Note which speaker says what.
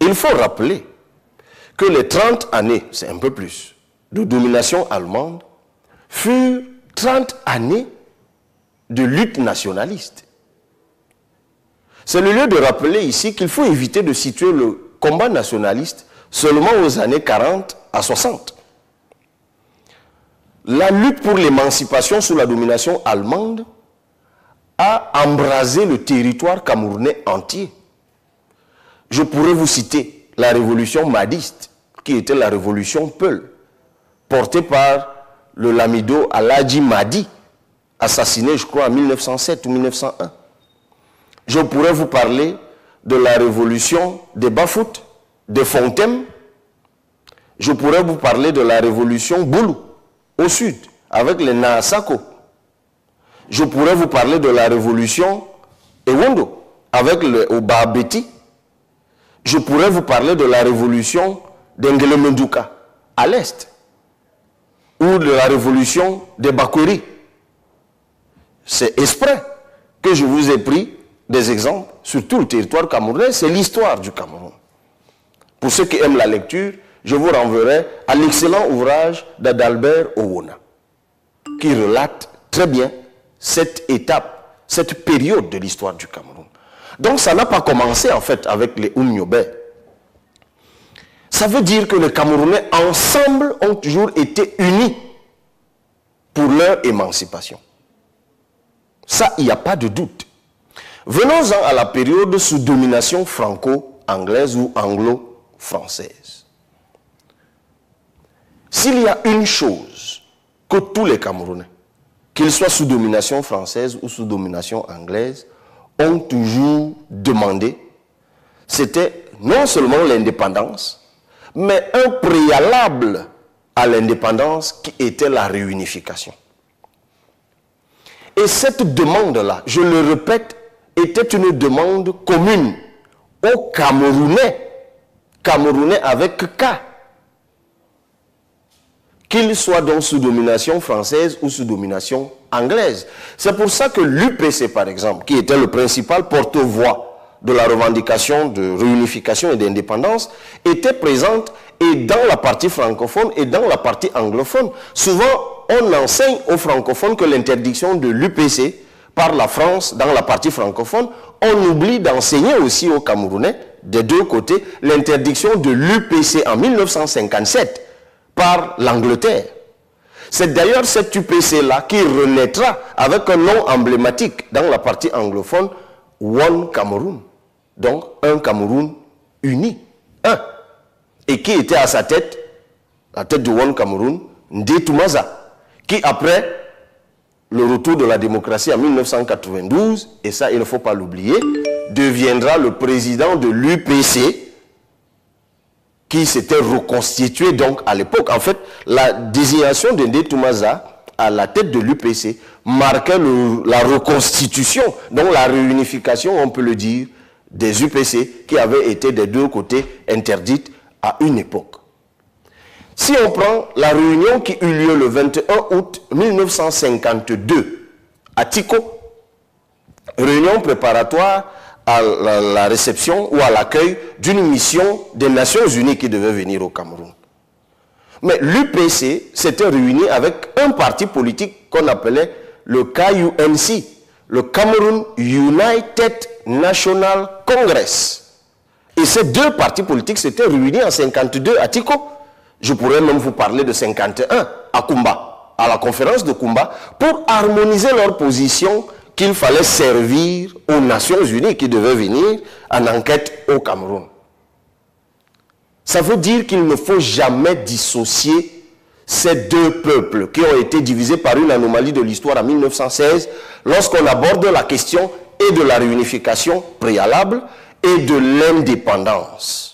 Speaker 1: Il faut rappeler que les 30 années, c'est un peu plus, de domination allemande furent 30 années de lutte nationaliste. C'est le lieu de rappeler ici qu'il faut éviter de situer le combat nationaliste seulement aux années 40 à 60. La lutte pour l'émancipation sous la domination allemande a embrasé le territoire camerounais entier. Je pourrais vous citer la révolution mahdiste, qui était la révolution Peul, portée par le lamido Aladji Mahdi, assassiné, je crois, en 1907 ou 1901. Je pourrais vous parler de la révolution des Bafouts, des Fontem. Je pourrais vous parler de la révolution Boulou, au sud, avec les Naasako. Je pourrais vous parler de la révolution Ewondo, avec le Obabeti. Je pourrais vous parler de la révolution d'Engelemenduka, à l'est, ou de la révolution des Bakweri. C'est exprès que je vous ai pris des exemples sur tout le territoire camerounais. C'est l'histoire du Cameroun. Pour ceux qui aiment la lecture, je vous renverrai à l'excellent ouvrage d'Adalbert Owona, qui relate très bien cette étape, cette période de l'histoire du Cameroun. Donc ça n'a pas commencé en fait avec les Oumniobé. Ça veut dire que les Camerounais ensemble ont toujours été unis pour leur émancipation. Ça, il n'y a pas de doute. Venons-en à la période sous domination franco-anglaise ou anglo-française. S'il y a une chose que tous les Camerounais, qu'ils soient sous domination française ou sous domination anglaise, ont toujours demandé, c'était non seulement l'indépendance, mais un préalable à l'indépendance qui était la réunification. Et cette demande-là, je le répète, était une demande commune aux Camerounais, Camerounais avec K, qu'ils soient donc sous domination française ou sous domination anglaise. C'est pour ça que l'UPC, par exemple, qui était le principal porte-voix de la revendication de réunification et d'indépendance, était présente et dans la partie francophone et dans la partie anglophone. Souvent, on enseigne aux francophones que l'interdiction de l'UPC par la France dans la partie francophone, on oublie d'enseigner aussi aux Camerounais, des deux côtés, l'interdiction de l'UPC en 1957 par l'Angleterre. C'est d'ailleurs cette UPC-là qui renaîtra avec un nom emblématique dans la partie anglophone, One Cameroon. Donc, un Cameroun uni, un. Et qui était à sa tête, la tête de One Cameroun, Ndé Toumaza, qui après le retour de la démocratie en 1992, et ça il ne faut pas l'oublier, deviendra le président de l'UPC, qui s'était reconstitué donc à l'époque. En fait, la désignation de Ndé Toumaza à la tête de l'UPC marquait la reconstitution, donc la réunification, on peut le dire, des UPC qui avaient été des deux côtés interdites à une époque. Si on prend la réunion qui eut lieu le 21 août 1952 à Tiko, réunion préparatoire à la réception ou à l'accueil d'une mission des Nations Unies qui devait venir au Cameroun. Mais l'UPC s'était réuni avec un parti politique qu'on appelait le KUNC, le Cameroun United National Congress. Et ces deux partis politiques s'étaient réunis en 52 à Tiko. Je pourrais même vous parler de 51 à Kumba, à la conférence de Kumba, pour harmoniser leur position qu'il fallait servir aux Nations Unies qui devaient venir en enquête au Cameroun. Ça veut dire qu'il ne faut jamais dissocier ces deux peuples qui ont été divisés par une anomalie de l'histoire en 1916 lorsqu'on aborde la question et de la réunification préalable et de l'indépendance.